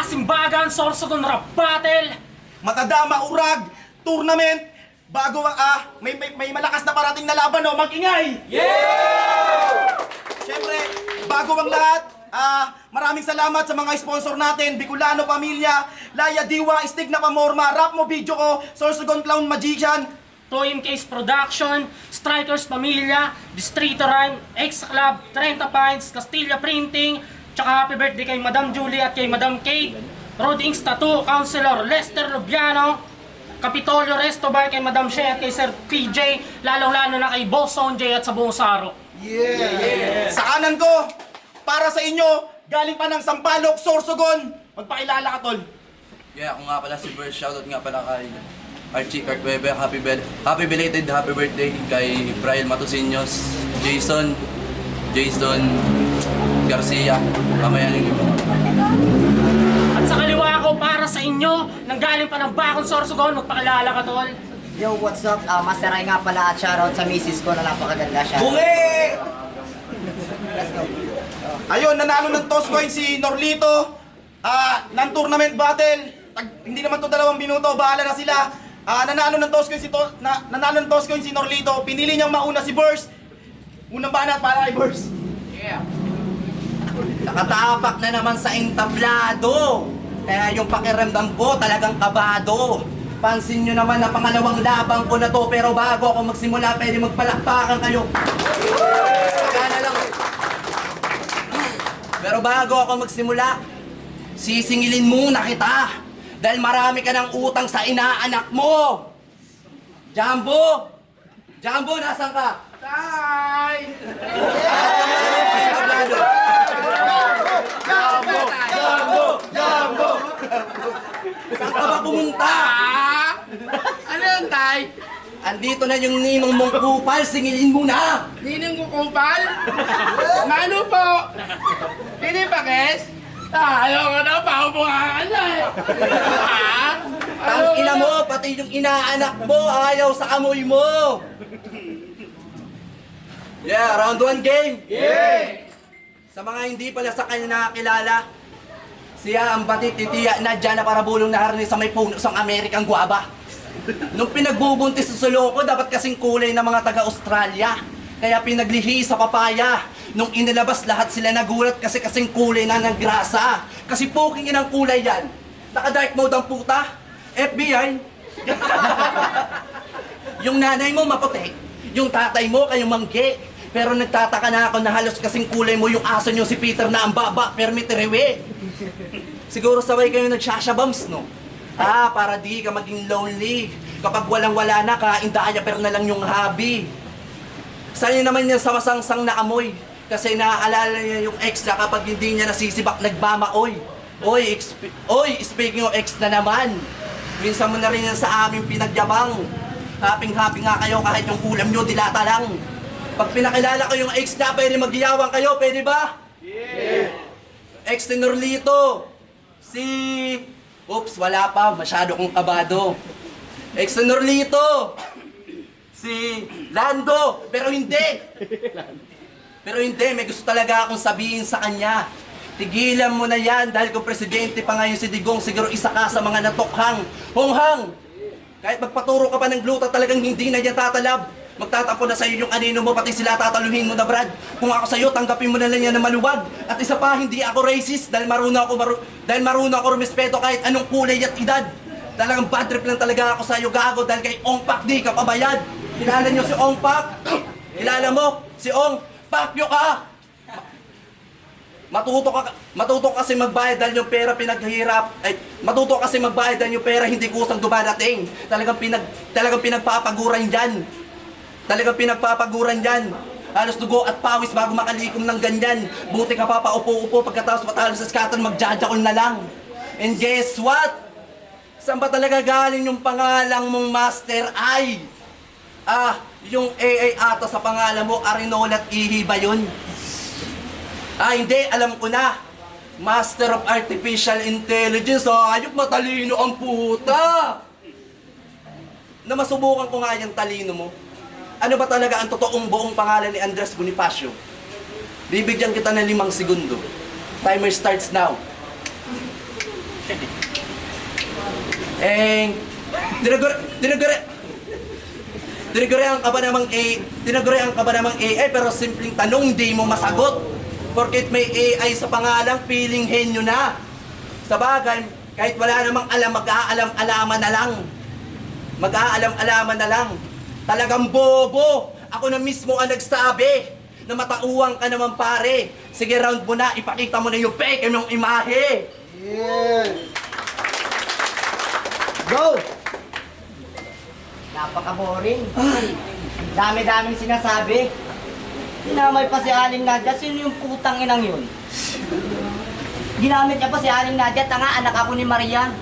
Simbagan Sorsogon Rap Battle. Matadama Urag Tournament. Bago may malakas na parating na laban, no? Mag-ingay! Yeah! Siyempre, bago ang lahat, maraming salamat sa mga sponsor natin, Bicolano Pamilya, Laya Diwa, Stig na Pamorma, Rap Mo Video Ko, Sorsogon Clown Magician, Toyim Case Production, Strikers Pamilya, Distrito Rhyme, X Club, 30 Pints, Castilla Printing, tsaka happy birthday kay Madam Julie at kay Madam Kate, Road Inks Tattoo, Councilor Lester Lubiano, Capitolio Resto Bar kay Madam Shea at kay Sir PJ, lalong-lalo na kay Boss Sonjay at sa buong Saro. Yeah. Sa kanan ko, para sa inyo, galing pa ng Sampaloc, Sorsogon. Magpakilala ka, tol. Yeah, ako nga pala si Bert. Shoutout nga pala kay Archie Cartwebe. Happy belated happy birthday kay Brian Matosinhos, Jason Garcia. Mamaya lang yun. At sa kaliwa ko, para sa inyo, nanggaling pa ng Bakong Sorsogon, magpakilala ka, tol. Yo, what's up? Master Ray nga pala at shoutout sa misis ko na napakaganda siya. Bungi! Let's go. Ayun, nanalo ng toss coin si Norlito. Ng tournament battle. Hindi naman to 2 minuto, bahala na sila. Nanalo ng toss coin si Norlito. Pinili niyang mauna si Burst. Unang banat para kay Burst. Nakatapak na naman sa entablado. Kaya yung pakiramdam ko talagang kabado. Pansin nyo naman na pangalawang labang ko na to. Pero bago ako magsimula, pwede magpalakpakan kayo. Sana lang. Pero bago ako magsimula, sisingilin muna kita. Dahil marami ka ng utang sa inaanak mo. Jumbo! Jumbo, nasan ka? Tay! Jumbo! Saan ka ba pumunta? Ano yun, Tay? Andito na yung ninong mong kupal, singilin mo na! Ninong ko kumpal? Mano po? Hindi pa, Kes? Ayoko na, paupungaan na eh. Ha? Ang ina mo, pati yung inaanak mo, ayaw sa amoy mo! Yeah, round 1 game! Yeah! Sa mga hindi pala sa kanya nakakilala, siya ang batid ni Tia Nadia na para bulong na harni sa may puno sa Amerikang guaba. Nung pinagbubuntis sa Suloko, dapat kasing kulay ng mga taga-Australia. Kaya pinaglihi sa papaya. Nung inilabas, lahat sila nagulat kasi kasing kulay na ng grasa. Kasi poking inang kulay yan. Naka-dark mode ang puta. FBI. Yung nanay mo maputi. Yung tatay mo kayong mangge. Pero nagtataka na ako na halos kasing kulay mo yung aso nyo si Peter na ang baba, permit rewe. Siguro sabay kayo nagsashabams, no? Para di ka maging lonely. Kapag walang-wala na, kaindaya pero na lang yung hobby. Sa'yo naman yan sa masangsang na amoy. Kasi naaalala niya yung ex na kapag hindi niya nasisibak, nagbamaoy. Oy, speaking of ex na naman. Minsan mo na rin yan sa aming pinagyabang. Happy-happy nga kayo kahit yung ulam nyo dilata lang. Pag pinakilala ko yung ex na, pwede magyawang kayo, pwede ba? Yeah! Ex ni Norlito. Oops, wala pa. Masyado kong kabado. Ex ni Norlito. Si Lando. Pero hindi. May gusto talaga akong sabihin sa kanya. Tigilan mo na yan dahil kung presidente pa ngayon si Digong, siguro isa ka sa mga natokhang. Honghang! Kahit magpaturo ka pa ng gluta, talagang hindi na yan tatalab. Magtatampo na sa'yo yung anino mo, pati sila tataluhin mo na, Brad. Kung ako sa'yo, tanggapin mo na lang yan na maluwag. At isa pa, hindi ako racist dahil marunong ako rumispeto kahit anong kulay at edad. Talagang bad trip lang talaga ako sa'yo, gago, dahil kay Ong Pak di ka pabayad. Kilala niyo si Ong Pak? Kilala mo? Si Ong Pakyo ka! Matuto kasi magbayad dahil yung pera matuto kasi magbayad dahil yung pera hindi kusang dumarating. Talagang pinagpapaguran yan. Halos dugo at pawis bago makalikom ng ganyan. Buti ka pa paupo-upo pagkatapos matalo sa skatan, magjajakol na lang. And guess what? Saan ba talaga galing yung pangalang mong Master I? Yung AA ata sa pangalan mo, Arinola at Ihi ba yun? Hindi, alam ko na. Master of Artificial Intelligence. Ayop, matalino ang puta. Na masubukan ko nga yung talino mo. Ano ba talaga ang totoong buong pangalan ni Andres Bonifacio? Bibigyan kita ng 5 segundo. Timer starts now. Tinagurihan ka ba namang AI pero simpleng tanong di mo masagot. Porket may AI sa pangalang feeling henyo na. Sa bagay, kahit wala namang alam, mag-aalam-alaman na lang. Mag-aalam-alaman na lang. Talagang bobo! Ako na mismo ang nagsabi na matauwang ka naman pare. Sige, round mo na, ipakita mo na yung fake mong imahe. Go! Napaka-boring. Dami-daming sinasabi. Ginamay pa si Aling Nadia. Sino yung putang inang yun? Ginamit niya pa si Aling Nadia. Tanga, anak ako ni Maria.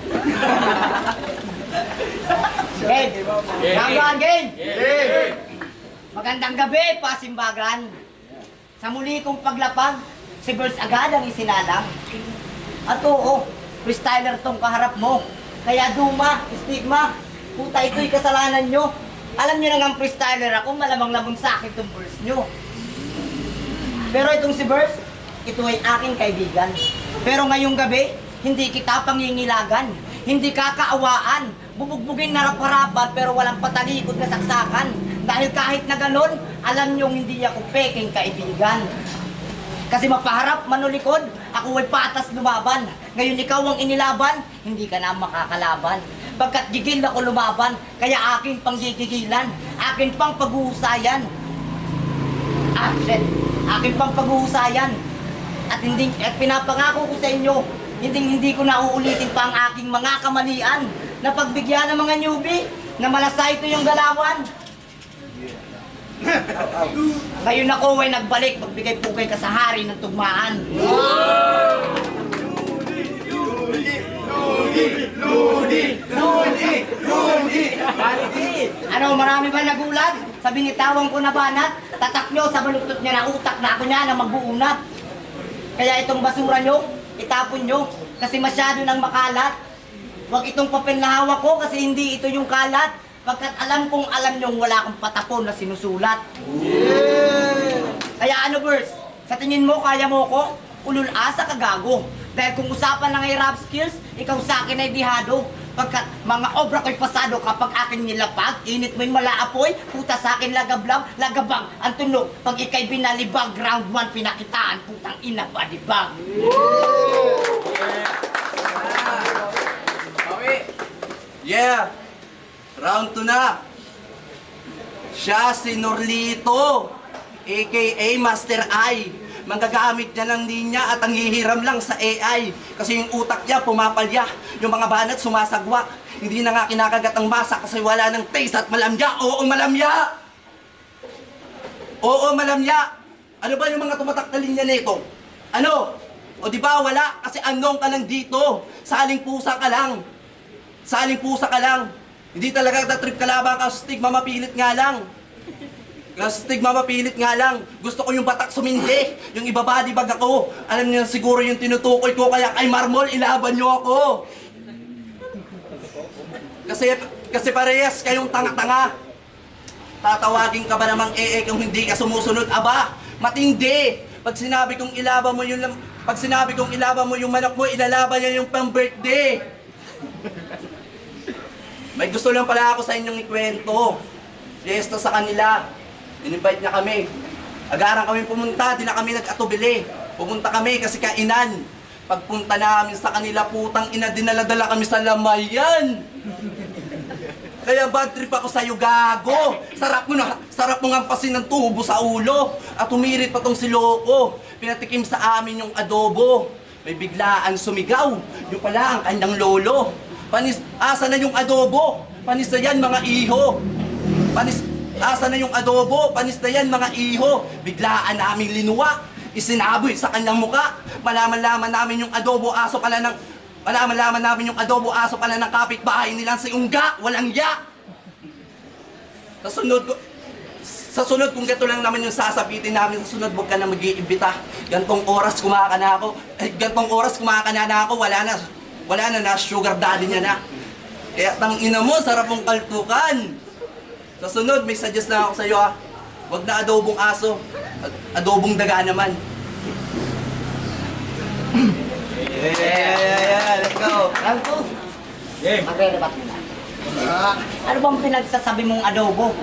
Game! Round 1, game! Magandang gabi, pasimbagan. Sa muli kong paglapag, si Burst agad ang isinalang. At oo, freestyler tong kaharap mo. Kaya duma, stigma, puta ito'y kasalanan nyo. Alam nyo na nga freestyler ako, malamang-lamang sa akin tong verse nyo. Pero itong si Burst, ito ay aking kaibigan. Pero ngayong gabi, hindi kita pangingilagan. Hindi kakaawaan. Bubugbugin na rap-harapan pero walang patalikod na saksakan. Dahil kahit na ganon, alam nyo hindi ako peking kaibigan. Kasi mapaharap, manulikod, ako ay patas lumaban. Ngayon ikaw ang inilaban, hindi ka na makakalaban. Pagkat gigil ako lumaban, kaya aking panggigigilan, aking pang pag-uusayan. Aking pang pag-uusayan. At pinapangako ko sa inyo, hindi ko na uulitin pa ang aking mga kamalian na pagbigyan ng mga newbie na malasay ito yung galawan. Ngayon ako ay nagbalik, magbigay-pugay ka sa hari ng tugmaan. Ano, marami ba nagulat? Sa binitawan ko na banat, tatak nyo sa baluktot niya na utak na ako niya na magbuunat. Kaya itong basura nyo, itapon nyo, kasi masyado nang makalat. Huwag itong papel na hawak ko kasi hindi ito yung kalat. Pagkat alam kong alam nyong wala akong patapon na sinusulat. Kaya ano, Burst? Sa tingin mo, kaya mo ko? Ulul asa ka gago. Dahil kung usapan lang ay rap skills, ikaw sa akin ay dihado. Pagkat mga obra ko'y pasado kapag akin nilapag, init mo'y malaapoy, puta sa akin lagablab, lagabang, ang tunog. Pag ika'y binalibag, round 1 pinakitaan, putang ina badibag. Yeah! Round 2 na! Siya si Norlito, a.k.a. Master I. Manggagamit niya ng linya at ang hihiram lang sa AI. Kasi yung utak niya pumapalya, yung mga banat sumasagwa. Hindi na nga kinakagat ang masa kasi wala ng taste at malamya. Oo, malamya! Oo, malamya! Ano ba yung mga tumatak na linya nito? Ano? O di ba wala? Kasi anong ka lang dito. Saling pusa ka lang. Saling pusa ka lang. Hindi talaga tatrip kalaban ka, stigma mapilit nga lang. Stigma mapilit nga lang. Gusto ko yung batak sumindi, yung ibabadibag ako. Alam niyo siguro yung tinutukoy ko, kaya kay Marmol, ilaban niyo ako. Kasi parehas kayong tanga-tanga. Tatawagin ka ba namang kung hindi ka sumusunod? Aba, matindi. Pag sinabi kong ilaban mo yung manok mo, ilalaban niya yung pang-birthday. May gusto lang pala ako sa inyong ikwento. Fiesta sa kanila. In-invite niya kami. Agaran kami pumunta, di na kami nag-atubili. Pumunta kami kasi kainan. Pagpunta namin sa kanila, putang ina, dinala-dala kami sa lamayan. Kaya bad trip ako sa'yo, gago. Sarap mo ngampasin ng tubo sa ulo. At humirit pa tong si Loco. Pinatikim sa amin yung adobo. May biglaan sumigaw. Yung pala ang kanyang lolo. Asa na yung adobo? Panis na yan, mga iho. Asa na yung adobo? Panis na yan, mga iho. Biglaan naming linuwa. Isinaboy sa kanyang muka. Malaman-laman namin yung adobo, aso pala ng... Malaman-laman namin yung adobo, aso pala ng kapitbahay nilang si Ungga. Walang ya. Sa sunod, kung gato lang naman yung sasapitin namin, sa sunod, huwag ka na mag-iimbita. Gantong oras kumakana ako, wala na, sugar daddy niya na. Kaya tangina mo, sarap mong kaltukan. Sa sunod, may suggest na ako sa'yo ha. Huwag na adobong aso, adobong daga naman. Yeah, let's go. Round 2. Magre-rebat mo na. Ano bang pinagsasabi mong adobo?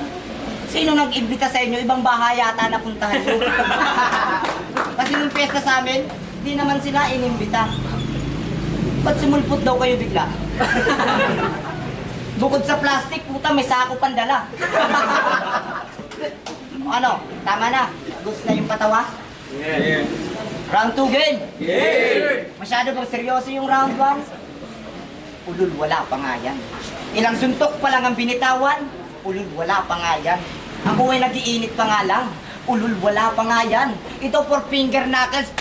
Sino nag-imbita sa inyo? Ibang bahay yata napuntahan nyo. Kasi nung piyesta sa amin, di naman sila inimbita. Ba't sumulpot daw kayo bigla? Bukod sa plastic, puta, may sako pandala. Ano? Tama na? Gusto na yung patawa? Yeah. Round 2 game! Yeah. Masyado bang seryoso yung round 1? Ulul, wala pa nga yan. Ilang suntok pa lang ang binitawan, ulul, wala pa nga yan. Ang buhay nag-iinit pa nga lang, ulul, wala pa nga yan. Ito for finger knuckles,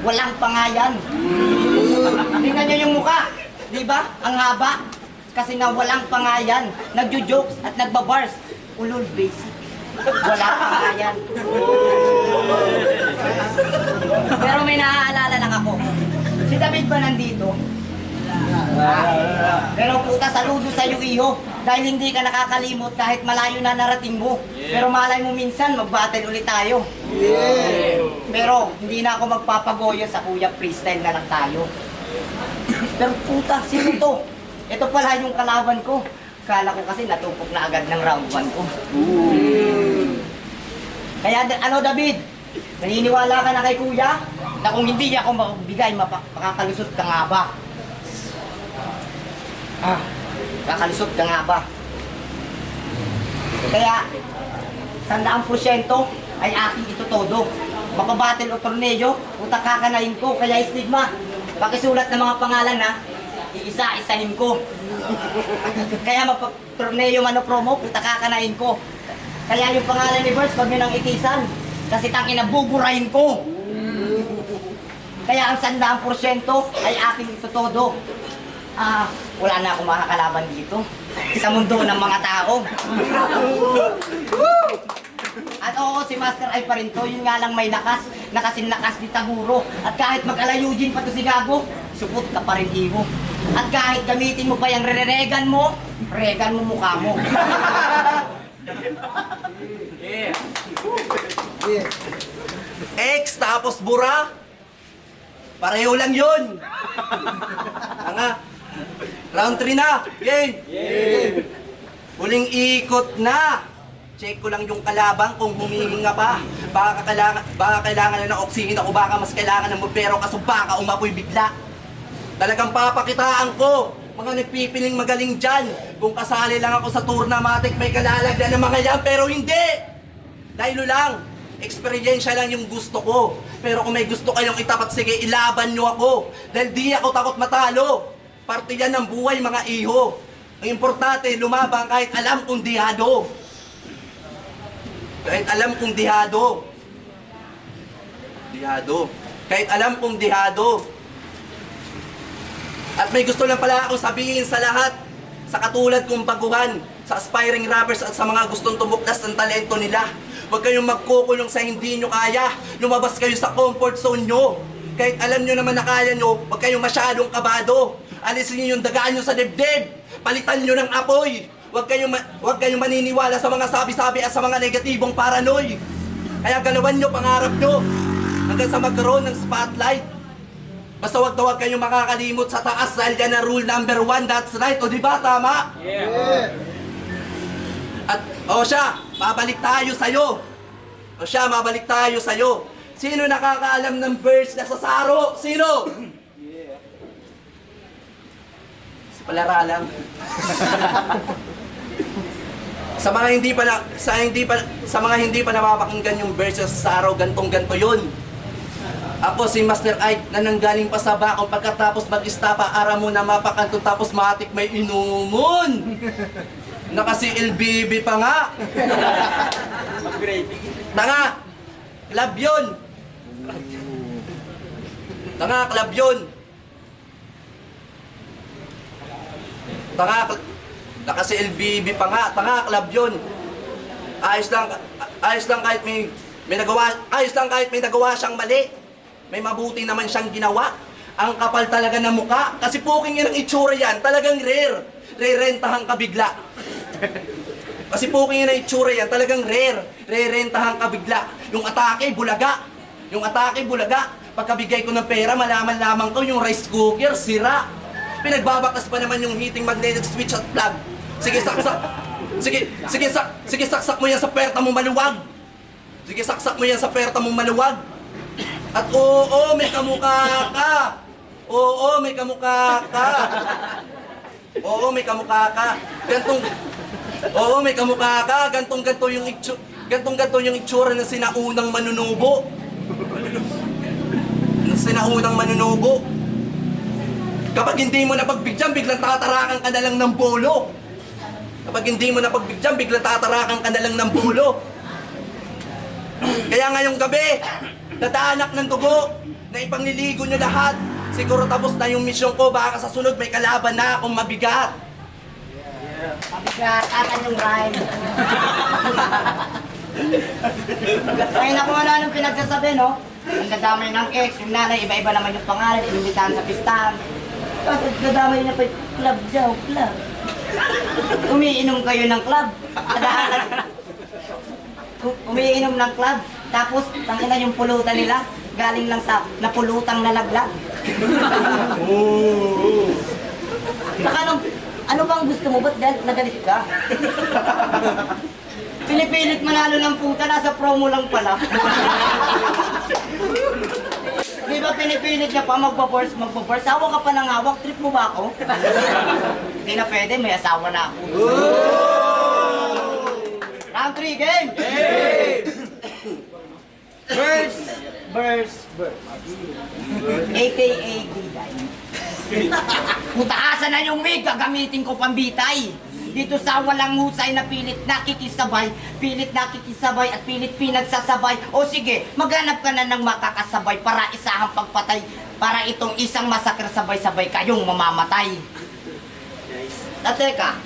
walang pa nga yan. Tingnan nyo yung mukha, di ba? Ang haba. Kasi na walang pa nga yan. Nagjo-jokes at nagbabars. Ulul, basic. Wala pa nga yan. Pero may naaalala lang ako. Si David ba nandito? Pero puta, saludo sa'yo, iho. Dahil hindi ka nakakalimot kahit malayo na narating mo. Pero malay mo minsan, mag-battle ulit tayo. Pero hindi na ako magpapagoyo sa kuya, freestyle na lang tayo. Pero puta, sino to? Ito pala yung kalaban ko. Kala ko kasi natupok na agad ng round 1 ko. Kaya ano, David? Naniniwala ka na kay kuya? Na kung hindi ako magbigay, makakalusot ka nga ba? Kakalusot ka nga ba? Kaya, 100% ay aking ito todo. Mapabattle o torneo, utak kakanain ko, kaya stigma. Pakisulat ng mga pangalan na, iisa-isahin ko. Kaya torneo man o promo, utak kakanain ko. Kaya yung pangalan ni Verse, wag nyo nang itisan. Kasi tangina, buburahin ko. Kaya ang 100% ay aking ito todo. Wala na akong makakalaban dito sa mundo ng mga tao. At oo, si Master ay pa rin to. Yun nga lang may lakas, lakas ni Taguro. At kahit mag-alayujin pa to si Gago, supot ka pa rin, Iwo. At kahit gamitin mo pa yung regan mo mukha mo. X tapos bura. Pareho lang yun. Nga. Round 3 na. Game. Huling ikot na. Check ko lang yung kalabang kung humihinga pa. Baka kailangan na ng oxygen o baka mas kailangan ng pero kaso baka umapoy bigla. Talagang papakitaan ko. Mga nagpipiling magaling dyan. Kung kasali lang ako sa tournamatic may kalalagyan ng mga yan pero hindi. Dahil lang. Experiensya lang yung gusto ko. Pero kung may gusto kayong itapat, sige, ilaban nyo ako. Dahil di ako takot matalo. Parte yan ng buhay, mga iho. Ang importante, lumabang kahit alam kong dihado. Kahit alam kong dihado. Kahit alam kong dihado. At may gusto lang pala akong sabihin sa lahat. Sa katulad kong baguhan, sa aspiring rappers at sa mga gustong tumuklas ng talento nila. Huwag kayong magkukulong sa hindi nyo kaya. Lumabas kayo sa comfort zone nyo. Kahit alam nyo naman na kaya nyo, huwag kayong masyadong kabado. Alisin nyo yung dagaan nyo sa dibdib. Palitan nyo ng apoy. Huwag kayong maniniwala sa mga sabi-sabi at sa mga negatibong paranoid. Kaya galawan nyo pangarap nyo. Hanggang sa magkaroon ng spotlight. Basta huwag kayong makakalimot sa taas dahil yan na rule number 1, that's right. O diba, tama? Yeah. At, mabalik tayo sa'yo. Sino nakakaalam ng verse na sa Saro? Sino? Si Palara lang. Sa mga hindi pa napapakinggan yung verse sa Saro, gantong-ganto yun. Ako si Master Ike na nanggaling pa sa bakong pagkatapos mag-istapa, ara mo na mapakanto tapos matik may inumon. Nakasi LBB pa nga. Tanga, club yun. Nakasi LBB pa nga. Tanga, club yun. Ayos lang kahit may nagawa siyang mali. May mabuti naman siyang ginawa. Ang kapal talaga ng muka. Kasi puking yan ang itsura yan. Talagang rare. Re-rentahan ka bigla. Kasi puking yan ang itsura yan. Talagang rare. Re-rentahan ka bigla. Yung atake, bulaga. Pagkabigay ko ng pera, malaman lamang ko yung rice cooker, sira. Pinagbabakas pa naman yung heating magnetic switch at plug. Sige, saksak. Sige, saksak mo yan sa perta mo maluwag. Sige, saksak mo yan sa perta mo maluwag. At oo, may kamukha ka. Oo, may kamukha ka. Oo, may kamukha ka. Oo, may kamukha ka. Gantong-ganto yung itsura ng sinaunang manunubo. Kapag hindi mo napagbigyan, biglang tatarakan ka na lang ng bolo. Kaya ngayong gabi, dadaanak ng dugo na ipangliligo nyo lahat. Siguro tapos na yung misyon ko, baka sa sunod may kalaban na akong mabigat. Mabigat, atan yung rhyme. Ay naku, ano anong pinagsasabi, no? Ang dadamay ng ex, yung nanay, iba-iba naman yung pangalan, inimbitahan sa pistahan. Tapos dadamay na pa yung club daw, club. Umiinom kayo ng club. Umiinom ng club. Tapos, tangina yung pulutan nila, galing lang sa napulutang nalaglag. Saka ano bang gusto mo? Ba't nagalit ka? Pinipilit manalo ng puta, nasa promo lang pala. Di ba pinipilit niya pa magbaborse? Sawa ka pa ng hawak, trip mo ba ako? Hindi na pwede, may asawa na ako. Round 3, game! Verse. AKA Diday. Putaasan na yung wig, gagamitin ko pambitay. Dito sa walang husay na pilit nakikisabay at pilit pinagsasabay. O sige, maghanap ka na ng makakasabay para isahang pagpatay, para itong isang masakre sabay-sabay kayong mamamatay. At teka,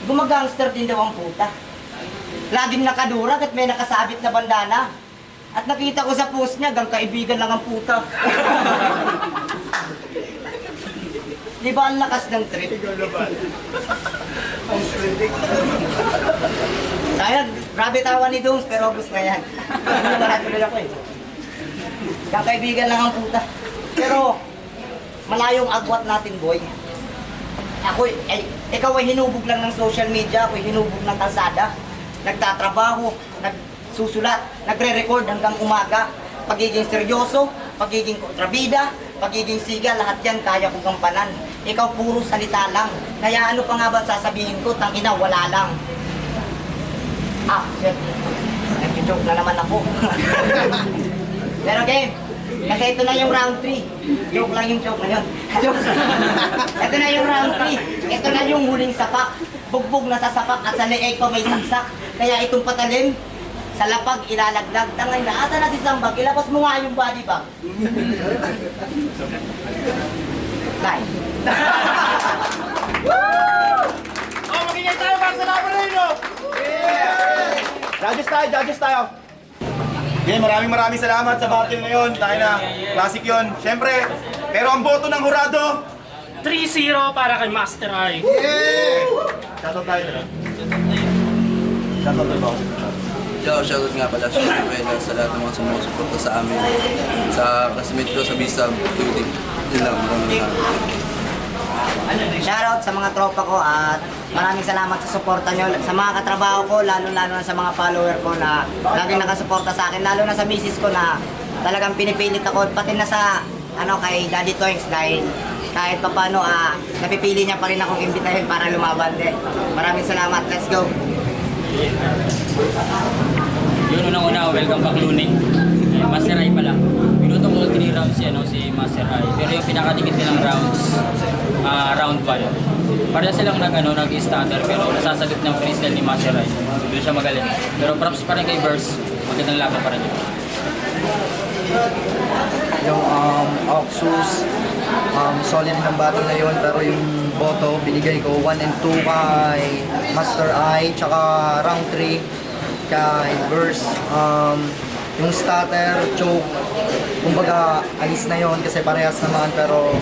gumagangster din daw ang puta. Laging nakadurag at may nakasabit na bandana. At nakita ko sa post niya, gang kaibigan lang ang puta. Di ba ang lakas ng trip? Sayang, grabe tawa ni Doms, pero gusto na yan. Hindi maratuloy ako eh. Gang kaibigan lang ang puta. Pero, malayong agwat natin, boy. Ikaw ay hinubog lang ng social media, ako ay hinubog ng kalsada. Nagtatrabaho, nagsusulat, nagre-record hanggang umaga. Pagiging seryoso, pagiging kontrabida, pagiging siga, lahat yan kaya kong gampanan. Ikaw puro salita lang. Kaya ano pa nga ba sasabihin ko, tangina, wala lang. Shit. Nag-joke na naman ako. Pero game, kasi ito na yung round 3. Joke lang yung joke na yun. Ito na yung round 3. Ito na yung huling sapak. Bugbog na sa sapak at sa leeg pa may saksak. Kaya itong patalim, sa lapag ilalaglag. Tangay na, asa na si Sambag? Ilabas mo nga yung body bag. Bye. Magiging tayo para sa laban na yun! Judges tayo! Okay, maraming salamat sa battle na yun. Tayo na, classic yun. Siyempre, pero ang boto ng hurado, 3-0 para kay Master Eye. shoutout tayo na. Shoutout tayo ba? Shoutout nga pala sa lahat ng mga sumusuporta sa amin. Sa classmate ko sa Bisab, Tudig. Yun lang, Shoutout sa mga tropa ko at maraming salamat sa suporta nyo. Sa mga katrabaho ko, lalo-lalo na sa mga follower ko na laging nakasuporta sa akin. Lalo na sa misis ko na talagang pinipilit ako. Pati na sa kay Daddy Toinks dahil kahit pa paano, napipili niya pa rin akong imbitahin para lumaban din. Maraming salamat. Let's go! Yun, unang-una, welcome back Luning. Master Eye pala. Minuto ko 3 rounds si Master Eye. Pero yung pinakadikit nilang rounds, round 1. Para silang nag-starter pero nasasagot ng freestyle ni Master Eye. Doon siya magaling. Pero props pa rin kay Verse. Magandang laban pa rin yun. Yung Oxus, solid ng battle na yun, pero yung boto binigay ko 1 and 2 kay Master Eye, tsaka round 3 kay Verse. Yung starter, choke, kumbaga alis na yon kasi parehas naman, pero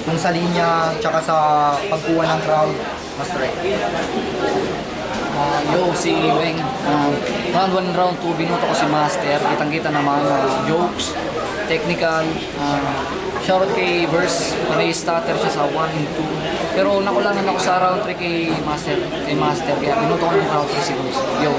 kung sa linya, tsaka sa pagkuha ng crowd, Master Eye. Si Weng. Round 1 and round 2, binuto ko si Master. Kitang-kita naman, jokes. technical. Shoutout kay Verse, may starter siya sa 1 and 2. Pero nakulangan ako sa round 3 kay Master. Kaya pinuto ko ng round 3 siguro. Yo,